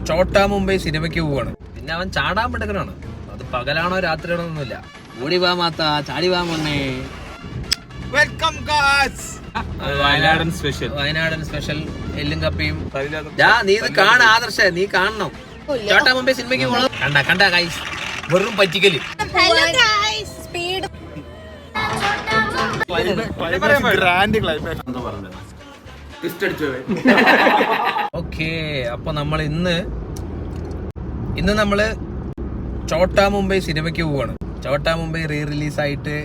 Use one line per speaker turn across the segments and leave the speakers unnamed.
ചോട്ടാ മുംബൈ സിനിമയ്ക്ക് പോവാണ്. പിന്നെ അവൻ ചാടാൻ പെടുക്കനാണ്. അത് പകലാണോ രാത്രിയാണോ ഒന്നുമില്ല. ഓടി വാ മാത്ത, ചാടി വാ മോനെ.
Welcome guys.
വയനാടൻ സ്പെഷ്യൽ എല്ലും കപ്പിയും. നീ ഇത് കാണ ആദർശ, നീ കാണണം. ചോട്ടാ മുംബൈ സിനിമയ്ക്ക് പോകണം. കണ്ട ഗൈസ്, വെറും പറ്റിക്കല്. ഓക്കെ, അപ്പൊ നമ്മൾ ഇന്ന് നമ്മള് ചോട്ടാ മുംബൈ സിനിമയ്ക്ക് പോവാണ്. ചോട്ടാ മുംബൈ റീ റിലീസായിട്ട്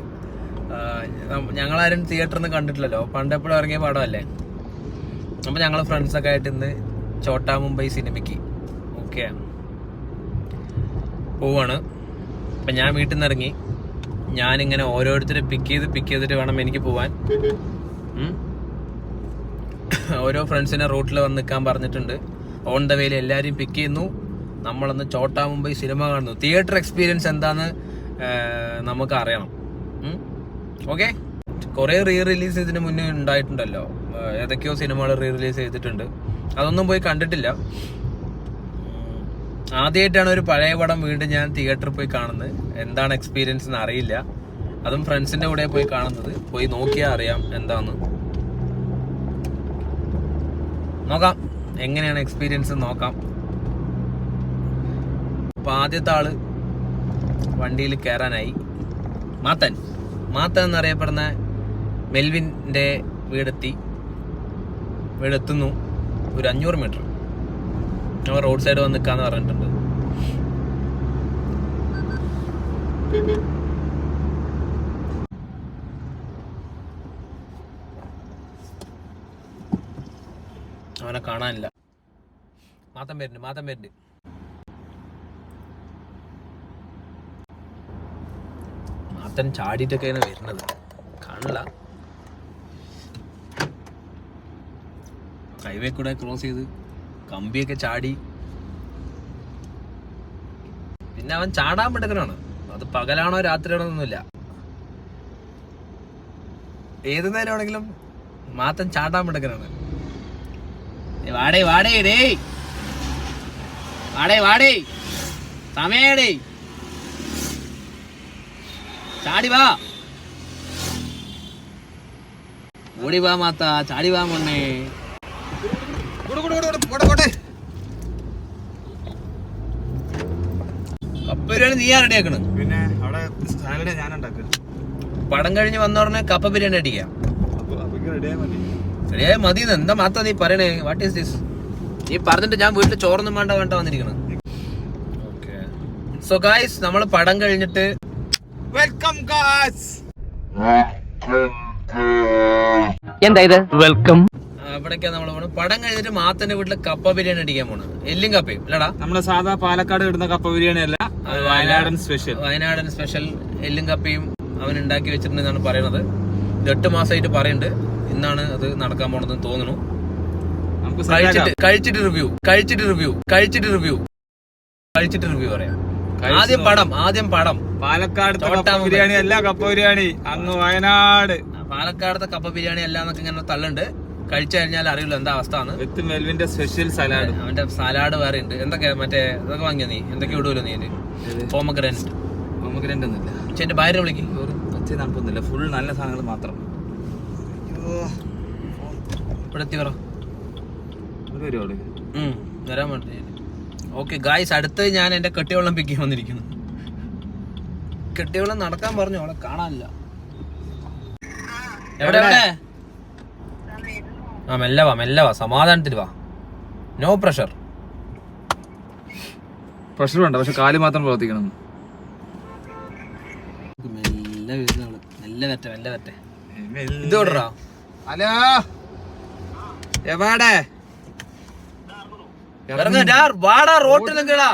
ഞങ്ങളാരും തിയേറ്ററിൽ നിന്ന് കണ്ടിട്ടില്ലല്ലോ. പണ്ടെപ്പോഴും ഇറങ്ങിയ പടമല്ലേ. അപ്പൊ ഞങ്ങൾ ഫ്രണ്ട്സൊക്കെ ആയിട്ട് ഇന്ന് ചോട്ടാ മുംബൈ സിനിമയ്ക്ക് ഓക്കെ പോവാണ്. അപ്പൊ ഞാൻ വീട്ടിൽ നിന്ന് ഇറങ്ങി. ഞാനിങ്ങനെ ഓരോരുത്തരെ പിക്ക് ചെയ്തിട്ട് വേണം എനിക്ക് പോവാൻ. ഓരോ ഫ്രണ്ട്സിനെ റൂട്ടിൽ വന്ന് നിൽക്കാൻ പറഞ്ഞിട്ടുണ്ട്. ഓൺ ദ വേയിൽ എല്ലാവരെയും പിക്ക് ചെയ്യുന്നു. നമ്മളൊന്ന് ചോട്ടാ മുംബൈ സിനിമ കാണുന്നു. തിയേറ്റർ എക്സ്പീരിയൻസ് എന്താന്ന് നമുക്ക് അറിയണം. ഓക്കെ, കുറേ റീ റിലീസ് ഇതിന് മുന്നേ ഉണ്ടായിട്ടുണ്ടല്ലോ. ഏതൊക്കെയോ സിനിമകൾ റീ റിലീസ് ചെയ്തിട്ടുണ്ട്. അതൊന്നും പോയി കണ്ടിട്ടില്ല. ആദ്യമായിട്ടാണ് ഒരു പഴയ പടം വീണ്ടും ഞാൻ തിയേറ്ററിൽ പോയി കാണുന്നത്. എന്താണ് എക്സ്പീരിയൻസ് എന്ന് അറിയില്ല. അതും ഫ്രണ്ട്സിന്റെ കൂടെ പോയി കാണുന്നത്. പോയി നോക്കിയാൽ അറിയാം എന്താന്ന്. നോക്കാം എങ്ങനെയാണ് എക്സ്പീരിയൻസ് നോക്കാം. അപ്പൊ ആദ്യത്തെ ആള് വണ്ടിയിൽ കയറാനായി. മാത്തൻ എന്നറിയപ്പെടുന്ന മെൽവിന്റെ വീടെത്തുന്നു. ഒരു 500 മീറ്റർ. ഞങ്ങൾ റോഡ് സൈഡ് വന്ന് നിൽക്കാന്ന് പറഞ്ഞിട്ടുണ്ട്. അവനെ കാണാനില്ല. മാത്തൻ വരുന്നുണ്ട്. മാത്തൻ ചാടിയിട്ടൊക്കെയാണ് വരുന്നത്. കാണില്ല. ഹൈവേ കൂടെ ക്രോസ് ചെയ്ത് കമ്പിയൊക്കെ ചാടി. പിന്നെ അവൻ ചാടാൻ പെടുക്കനാണ്. അത് പകലാണോ രാത്രിയാണോ ഒന്നുമില്ല. ഏത് നേരമാണെങ്കിലും മാത്തൻ ചാടാൻ പെടുക്കനാണ്. വാടേ സമയടേ, ചാടി വാ, ഓടി വാ മാത്ത, ചാടി വാ മോനെ. കപ്പ ബിരിയാണി നീയാ റെഡിയാക്കണ്.
പിന്നെ അവിടെ സാലഡ് ഞാൻ ഉണ്ടാക്കുക.
പടം കഴിഞ്ഞ് വന്ന ഉടനെ കപ്പ ബിരിയാണി അടിക്കാം. റെഡിയായ മതി. എന്താ മാത്ത നീ പറയണേ? What is this? നീ പറഞ്ഞിട്ട് ഞാൻ വീട്ടിൽ ചോറൊന്നും വേണ്ട വന്നിരിക്കണം. ഓക്കെ, സോ ഗായ്സ്, നമ്മൾ പടം കഴിഞ്ഞിട്ട്
വെൽക്കം ഗായ്സ്.
എന്താ ഇത് വെൽക്കം?
അവിടേക്കാ നമ്മൾ പോണത്. പടം കഴിഞ്ഞിട്ട് മാത്തന്റെ വീട്ടില് കപ്പ ബിരിയാണി അടിക്കാൻ പോണ്. എല്ലും കപ്പയും അല്ലടാ.
നമ്മളെ സാധാ പാലക്കാട് കിട്ടുന്ന കപ്പ ബിരിയാണി അല്ല, വയനാടൻ സ്പെഷ്യൽ എല്ലും കപ്പയും അവൻ ഉണ്ടാക്കി വെച്ചിട്ടുണ്ടെന്നാണ് പറയണത്. 8 മാസമായിട്ട് പറയുന്നുണ്ട്. ഇന്നാണ് അത് നടക്കാൻ പോണെന്ന് തോന്നുന്നു. കഴിച്ചിട്ട് റിവ്യൂ പറയാം. ആദ്യം പടം. പാലക്കാട് ബിരിയാണി അല്ല, കപ്പ ബിരിയാണി അങ്ങ് വയനാട്.
പാലക്കാടത്തെ കപ്പ ബിരിയാണി അല്ല എന്നൊക്കെ ഇങ്ങനെ തള്ളുണ്ട്. കഴിച്ചു കഴിഞ്ഞാൽ അറിയില്ല എന്താ അവസ്ഥ.
വിത്ത് മെൽവിന്റെ സ്പെഷ്യൽ സലാഡ്.
അവന്റെ സലാഡ് വേറെ ഉണ്ട്. എന്തൊക്കെ മറ്റേ ഇതൊക്കെ വാങ്ങിയ നീ? എന്തൊക്കെ ഇടൂല്ലോ നീ? പോമഗ്രനേറ്റ്
ഒന്നുമില്ല.
എന്റെ ഭാര്യ വിളിക്കും.
ഒച്ച തണുപ്പൊന്നുമില്ല, ഫുൾ നല്ല സാധനങ്ങൾ മാത്രം.
ഇവിടെ എത്തി പറ
ഒരുപാട്
വരാൻ വേണ്ടി. ഓക്കെ ഗായ്സ്, അടുത്ത് ഞാൻ എന്റെ കെട്ടിവെള്ളം പിക്കാൻ വന്നിരിക്കുന്നു. കെട്ടിവെള്ളം നടക്കാൻ പറഞ്ഞു, അവളെ കാണാനില്ല. എവിടെ? ആ മെല്ലെ വാ, സമാധാനത്തിൽ വാ. നോ പ്രഷർ
വേണ്ട, പക്ഷെ കാല് മാത്രം പ്രവർത്തിക്കണം.
മെല്ലെ വരട്ടെ. ഇത് ഓടറാ.
ഹലോ, എവിടെ?
വാടാ, റോട്ടിലും കേടാ.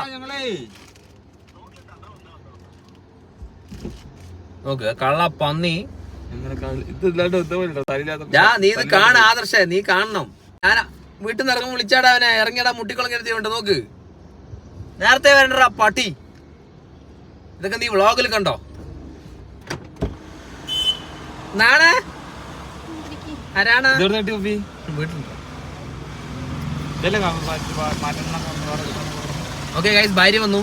നോക്ക്, കള്ള പന്നി. നീ ഇത് കാണ ആദർശ, നീ കാണണം. ഞാൻ വീട്ടിൽ നിന്ന് ഇറങ്ങുമ്പോൾ വിളിച്ചാടാ അവനെ. ഇറങ്ങിയടാ, മുട്ടിക്കുളങ്ങരുത്തിയുണ്ട്. നോക്ക്, നേരത്തെ വരണ്ടാ പട്ടി. ഇതൊക്കെ നീ വ്ളോഗിൽ കണ്ടോ? ആരാണ്? ഓക്കെ ഗൈസ്, ഭാര്യ വന്നു.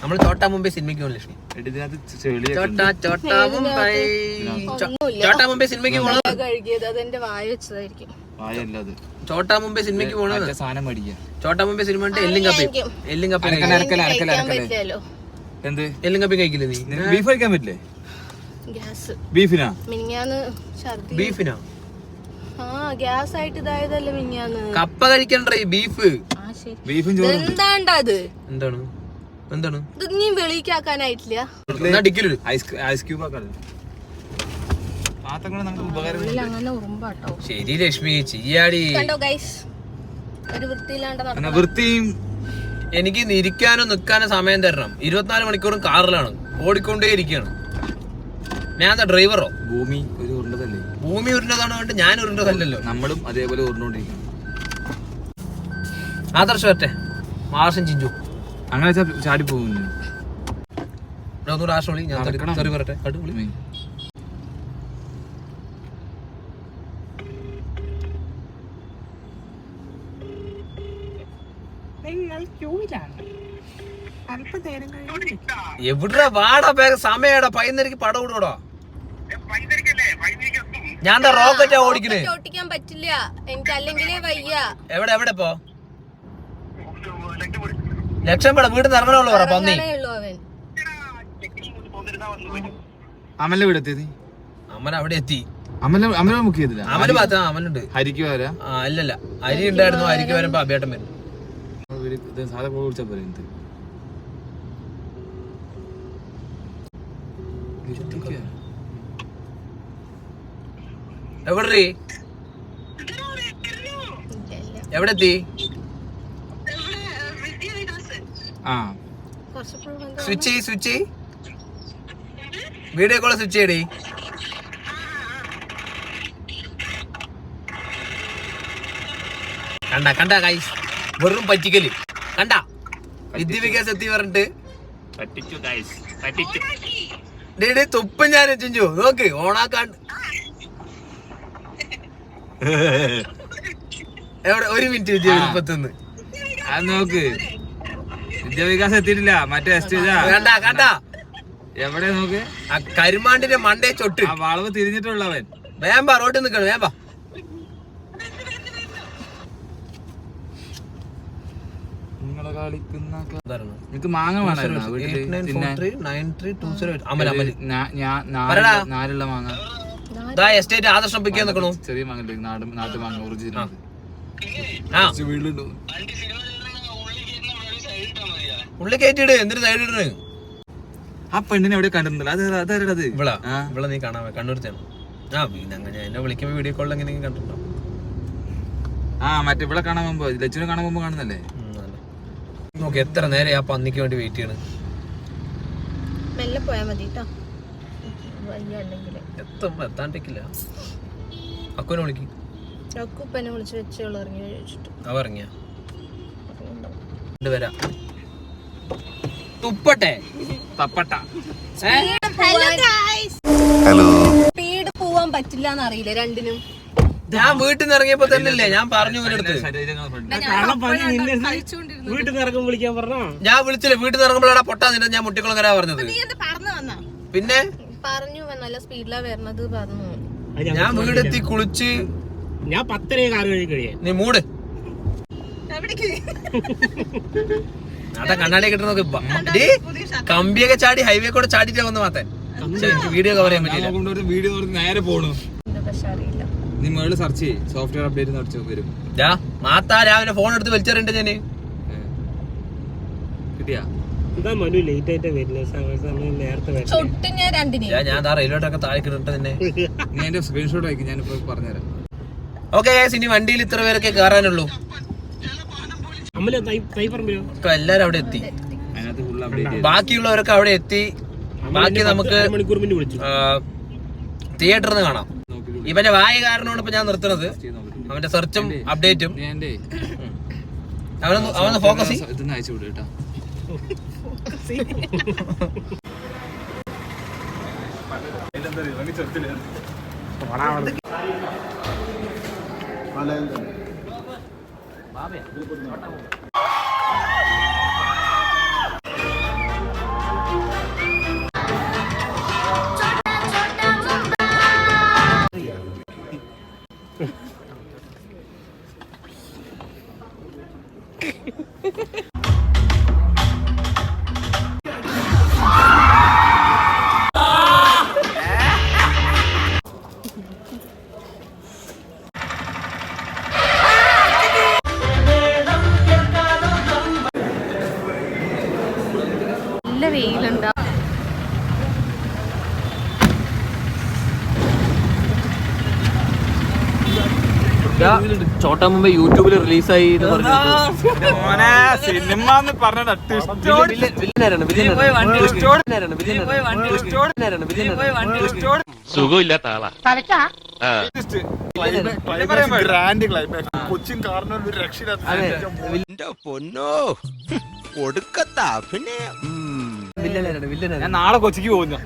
നമ്മൾ ചോട്ടാ മുംബൈ സിനിമയ്ക്ക് പോകുന്നു. ലക്ഷ്മി ചോട്ടാ മുംബൈ സിനിമയ്ക്ക് പോകണം. ചോട്ടാ മുംബൈ സിനിമയ്ക്ക് പോകണം. ചോട്ടാ മുംബൈ സിനിമ എല്ലും കപ്പയും കഴിക്കില്ലേ നീ?
ബീഫ് കഴിക്കാൻ പറ്റില്ലേ? ബീഫിനാ
ബീഫിനാ
ഗ്യാസ് ആയിട്ട് ഇതായതല്ലേ മിനിഞ്ഞാന്ന്.
കപ്പ കഴിക്കണ്ട, ഈ ബീഫ്.
ബീഫും ചോറും
എന്താണ് എന്താണ്
ഇത് നീ വെളിക്കാക്കാനായിട്ടില്ല.
ഐസ് ക്യൂബ് ആക്കാതെ
അങ്ങനെ ഉറുമ്പാട്ടോ.
ശരി ലക്ഷ്മി, ചെയ്യാടി.
കണ്ടോ ഗൈസ്, ഒരു വൃത്തിയില്ലാണ്ട്
വൃത്തിയും.
എനിക്ക് ഇരിക്കാനോ നിക്കാനോ സമയം തരണം. 24 മണിക്കൂറും കാറിലാണ്, ഓടിക്കൊണ്ടേ ഇരിക്കുകയാണ്. ഞാൻ എന്താ ഡ്രൈവറോ?
ഭൂമി ഒരു ഉരുണ്ടതല്ലേ?
ഭൂമി ഉരുണ്ടതാണ് കൊണ്ട് ഞാൻ ഉരുണ്ടതല്ലോ.
നമ്മളും അതേപോലെ ഉരുണ്ടോണ്ടിരിക്കണം.
ആദർശ് വരട്ടെ, മാർഷം ചിഞ്ചു
അങ്ങനെ ചാടി പോകുന്നു.
ഒന്നുകൂടെ ആർഷം വിളി, ഞാൻ തെറി പറട്ടെ. അടിപൊളി. എവിടാ വാടാ, വേഗം സമയടാ. 11:30 പടം വിടൂടാ. ഞാൻ എന്താ റോക്കറ്റാ ഓടിക്കണേ?
ഓടിക്കാൻ പറ്റില്ല എനിക്ക്, അല്ലെങ്കിലേ വയ്യ.
എവിടെ എവിടെ ഇപ്പോ? ലക്ഷം പേട വീട്ടിൽ നിന്ന് ഇറങ്ങണുള്ളൂ പറ പന്നി.
അമല വീട് എത്തിയത്?
അമ്മൻ അവിടെ എത്തി.
അമല ബുക്ക് ചെയ്തില്ല?
അമല് ഭാഗത്ത് അമലുണ്ട്.
ഹരിക്ക് വരാ?
അല്ലല്ല, അരി ഉണ്ടായിരുന്നു. അരിക്ക് വരുമ്പോ അബേട്ടൻ വരും.
സാധാ വിളിച്ചാ പോലെ
എവിടെ എവിടെ എത്തി? സ്വിച്ച് വീഡിയോ കോള് സ്വിച്ച് ചെയ്യടി. കണ്ട ഗൈസ്, വെറും പറ്റിക്കല്. കണ്ട വിദ്യാഭ്യാസം എത്തി പറഞ്ഞിട്ട് തുപ്പൻ ഞാൻ ചിഞ്ചു നോക്ക് ഓണാക്കാണ്ട്. എവിടെ? 1 മിനിറ്റ് വിദ്യാഭ്യാസത്തിന്ന്
അത് നോക്ക്. വിദ്യാഭ്യാസം എത്തിയിട്ടില്ല. മറ്റേ
കണ്ട
എവിടെ നോക്ക്?
ആ കരുമാണ്ടിന്റെ മണ്ടേ ചൊട്ട്
ആ വളവ് തിരിഞ്ഞിട്ടുള്ളവൻ.
വേമ്പ റോട്ടിൽ നിൽക്കണം. വേമ്പ
നിനക്ക് മാങ്ങ വേണമായിരുന്നു നാലുള്ള മാങ്ങ.
എസ്റ്റേറ്റ് ആദർശം പിക്കാൻ നിൽക്കണു.
ചെറിയ മാങ്ങ, നാട്ടു മാങ്ങ ഒറിജിനൽ.
ഉള്ളി കയറ്റിയിട്. എന്തിനു സൈഡ് ഇടണ്?
ആ പെണ്ണിനെ എവിടെ കണ്ടിട്ടുണ്ടല്ലോ? അതാരത്?
ഇവിടെ നീ കാണാൻ കണ്ണൂർച്ചാണ്. ആ പിന്നെ അങ്ങനെ എന്നെ വിളിക്കുമ്പോ വീഡിയോ കോളിൽ എങ്ങനെയെങ്കിലും കണ്ടിട്ടുണ്ടോ?
മറ്റേ ഇവിടെ കാണാൻ പോകുമ്പോ, ലച്ചുനെ കാണാൻ പോകുമ്പോ കാണുന്നല്ലേ?
നോക്ക് എത്ര നേരം ആ പന്നിക്ക് വേണ്ടി വെയിറ്റ് ചെയ്യണ്.
മെല്ലെ പോയാ മതി ട്ടോ.
എത്താണ്ടിരിക്കില്ല. അക്കുനെ വിളിക്കും.
അക്കുപ്പനെ വിളിച്ച് വെച്ചോളൂ ഇറങ്ങി ചോദിച്ചിട്ട്.
അവ ഇറങ്ങിയ വരാ തുപ്പട്ടെ തപ്പട്ട.
സ്പീഡ് പോവാൻ പറ്റില്ല എന്നറിയില്ല രണ്ടിനും.
ഞാൻ വീട്ടിൽ നിന്ന് ഇറങ്ങിയപ്പോ തന്നെയല്ലേ ഞാൻ പറഞ്ഞു ഇവനടുത്ത്. ഞാൻ വിളിച്ചില്ല. വീട്ടിൽ നിന്ന് ഇറങ്ങുമ്പോഴാണ് പൊട്ടാ നിന്നെ ഞാൻ മുട്ടിക്കുളങ്ങരാ പറഞ്ഞത്. പിന്നെ
പറഞ്ഞു നല്ല സ്പീഡിലാ വരണത് പറഞ്ഞു.
ഞാൻ വീടെത്തി കുളിച്ച്
ഞാൻ 10 കാറ് കഴിയാ.
നീ മൂട്. അതാ കണ്ണാടി കിട്ടുന്ന നോക്ക്. കമ്പിയൊക്കെ ചാടി ഹൈവേ കൂടെ ചാടിട്ടാ വന്ന് മാത്താൻ. വീഡിയോ കവർ ചെയ്യാൻ പറ്റില്ല.
വീഡിയോ നേരെ പോണു.
അറിയില്ല.
നീ മേളിൽ സെർച്ച് ചെയ്യ്, സോഫ്റ്റ്വെയർ അപ്ഡേറ്റ് നടത്തി വരും.
മാത്താ രാവിലെ ഫോൺ എടുത്ത് വലിച്ചെറിയണ്ട. ഞാന്
കിട്ടിയാ
ഞാൻ റെയിൽവേട്ടൊക്കെ താഴെ കിട്ടട്ടെ തന്നെ.
നീ എന്റെ സ്ക്രീൻഷോട്ട് അയക്കും, ഞാനിപ്പോ പറഞ്ഞുതരാം.
ഓക്കെ ഇനി വണ്ടിയിൽ ഇത്ര പേരൊക്കെ കയറാനുള്ളൂ. എല്ലാരും അവിടെ എത്തി.
അതിനകത്ത് ഫുൾ അപ്ഡേറ്റ്.
ബാക്കിയുള്ളവരൊക്കെ അവിടെ എത്തി. ബാക്കി നമുക്ക് തിയേറ്ററിൽ നിന്ന് കാണാം. ഇവന്റെ വായ കാരണമാണ് ഇപ്പൊ ഞാൻ നിർത്തുന്നത്. അവന്റെ സെർച്ചും അപ്ഡേറ്റും. അവനൊന്ന് ഫോക്കസ്
ഇതൊന്ന് അയച്ചു വിടും കേട്ടോ.
നല്ല വെയിലുണ്ടാ.
ചോട്ടാ മുമ്പ് യൂട്യൂബിൽ റിലീസായി
സിനിമ
സുഖമില്ലാത്ത ആളാ.
ഗ്രാൻഡ് ക്ലൈമാക്സ് കൊച്ചിൻ കാർണർ ഒരു രക്ഷയില്ലാത്ത
പൊന്നോ ഒടുക്കത്ത അഭിനയം.
ഞാൻ നാളെ കൊച്ചിക്ക് പോകുന്നു.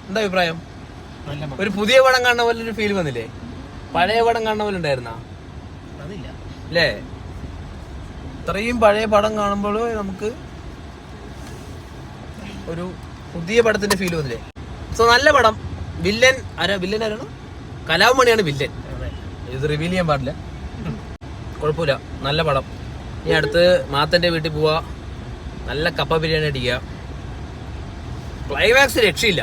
എന്താ അഭിപ്രായം? ഒരു പുതിയ പടം കാണുന്ന പോലെ ഒരു ഫീൽ വന്നില്ലേ? പഴയ പടം കാണുന്ന പോലെ ഉണ്ടായിരുന്ന അല്ലേ? ഇത്രയും പഴയ പടം കാണുമ്പോൾ നമുക്ക് ഒരു പുതിയ പടത്തിന്റെ ഫീൽ വന്നില്ലേ? സോ നല്ല പടം. വില്ലൻ ആരാണ്? കലാഭമണിയാണ് വില്ലൻ. ഇത് റിവീൽ ചെയ്യാൻ പാടില്ല. കുഴപ്പമില്ല, നല്ല പടം. ഇനി അടുത്ത് മാത്തന്റെ വീട്ടിൽ പോവാ, നല്ല കപ്പ ബിരിയാണി അടിക്കുക. ക്ലൈമാക്സ് രക്ഷയില്ല.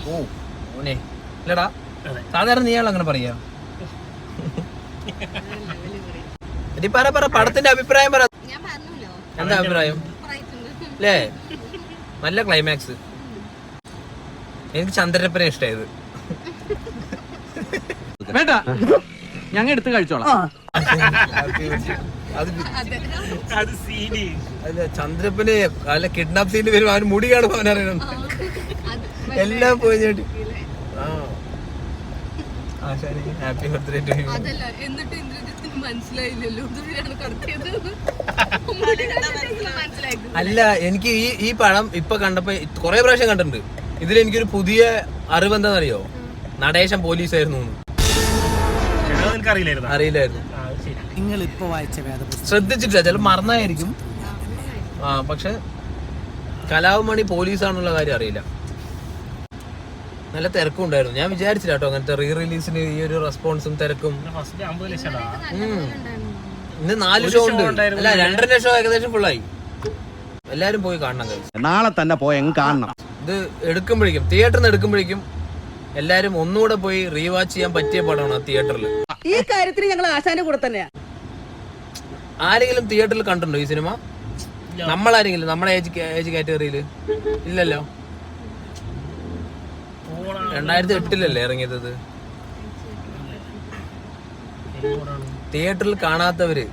ഓ ഓനെ ഇല്ലടാ, സാധാരണ നീയാൾ അങ്ങനെ പറയാ. ഇനി പറ പടത്തിന്റെ അഭിപ്രായം പറ. എന്താ അഭിപ്രായം അല്ലേ? നല്ല ക്ലൈമാക്സ്. എനിക്ക് ചന്ദ്രപ്പനെ ഇഷ്ടായത്.
വേണ്ട, ഞങ്ങൾ എടുത്ത് കഴിച്ചോളാം.
അല്ല, ചന്ദ്രപ്പന് അല്ല കിഡ്നാപ്പ് സീനിൽ വരും. അവന് മുടി കാണുമ്പോ അവനറിയണം. എല്ലാം പോയി ചേട്ടി. Happy birthday to you. അല്ല, എനിക്ക് ഈ പടം ഇപ്പൊ കണ്ടപ്പോ കൊറേ പ്രാവശ്യം കണ്ടിട്ടുണ്ട്. ഇതിൽ എനിക്കൊരു പുതിയ അറിവ് എന്താണെന്നറിയോ? നടേശൻ പോലീസായിരുന്നു. അറിയില്ലായിരുന്നു.
നിങ്ങൾ ഇപ്പൊ വായിച്ച
ശ്രദ്ധിച്ചിട്ടില്ല, ചില മറന്നായിരിക്കും. പക്ഷെ കലാഭമണി പോലീസാണെന്നുള്ള കാര്യം അറിയില്ല. നല്ല തിരക്കും ഉണ്ടായിരുന്നു. ഞാൻ വിചാരിച്ചില്ല കേട്ടോ അങ്ങനത്തെ റീ റിലീസിന് ഈ ഒരു റെസ്പോൺസും തിരക്കും. ഇന്ന് 4 ഷോ ഉണ്ട്. അല്ല, 2.5 ഷോ ഏകദേശം ഫുള്ളായി. എല്ലാരും പോയി കാണണം കഴിച്ചു.
നാളെ തന്നെ പോയി കാണണം.
ഇത് എടുക്കുമ്പോഴേക്കും, തിയേറ്ററിൽ നിന്ന് എടുക്കുമ്പോഴേക്കും എല്ലാരും ഒന്നുകൂടെ പോയി റീവാച്ച് ചെയ്യാൻ പറ്റിയ പടമാണ് തിയേറ്ററിൽ.
ഈ കാര്യത്തിന് ഞങ്ങൾ ആശാന്റെ കൂടെ തന്നെയാ.
ആരെങ്കിലും തിയേറ്ററിൽ കണ്ടിട്ടുണ്ടോ ഈ സിനിമ? നമ്മളാരെങ്കിലും നമ്മളെ ഏജ് കാറ്റഗറിയിൽ ഇല്ലല്ലോ. 2008 ഇറങ്ങിയത്. തിയേറ്ററിൽ കാണാത്തവര്,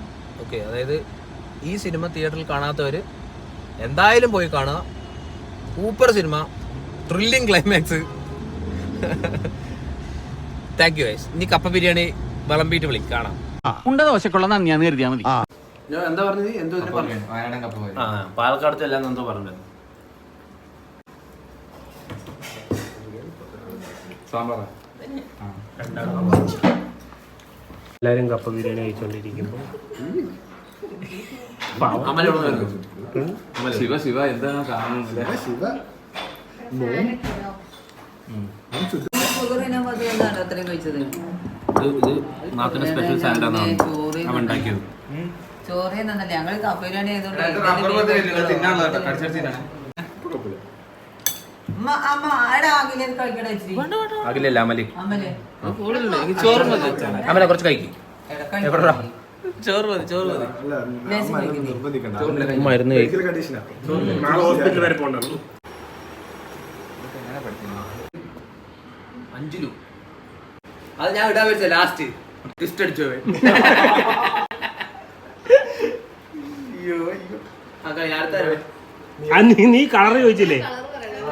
ഓക്കെ, അതായത് ഈ സിനിമ തിയേറ്ററിൽ കാണാത്തവര് എന്തായാലും പോയി കാണുക. Super cinema, thrilling climax. Thank you guys. ഇനി കപ്പ ബിരിയാണി വിളമ്പിയിട്ട് കാണാം.
ദോശക്കുള്ളതാണ് ഞാൻ കരുതിയാ മതി.
എന്താ പറഞ്ഞത്? എന്തോ പാലക്കാടത്തെ എല്ലാം എന്തോ പറഞ്ഞത്.
എല്ലാരും കപ്പ ബിരിയാണി കഴിച്ചോണ്ടിരിക്കുമ്പോ
ശിവ എന്താണ് കാണുന്നത്?
നാട്ടിലെ സ്പെഷ്യൽ സാലഡാണ് അവൻ ഉണ്ടാക്കിയത്.
ചോറ് ഞങ്ങൾ കപ്പ ബിരിയാണി
അഖിലല്ല, അമലി. അമല കുറച്ച് കഴിക്കും. ചോറ് മതി. മരുന്ന് കഴിക്കും. 5 രൂപ. അത് ഞാൻ ഇടാൻ വെച്ച ലാസ്റ്റ് ട്വിസ്റ്റ് അടിച്ചോ.
നീ കളർ ചോദിച്ചില്ലേ?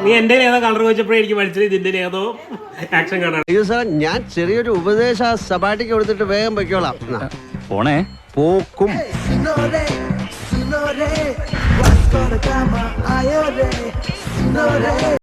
നീ എന്റെ ഏതോ കളർ ചോദിച്ചപ്പോഴേ എനിക്ക് മനസ്സിലായി ഇതിന്റെ ഏതോ ആക്ഷൻ കാണാൻ.
ഞാൻ ചെറിയൊരു ഉപദേശ സപാട്ടിക്ക് കൊടുത്തിട്ട് വേഗം വെക്കോളാം. പോണേ പോക്കും.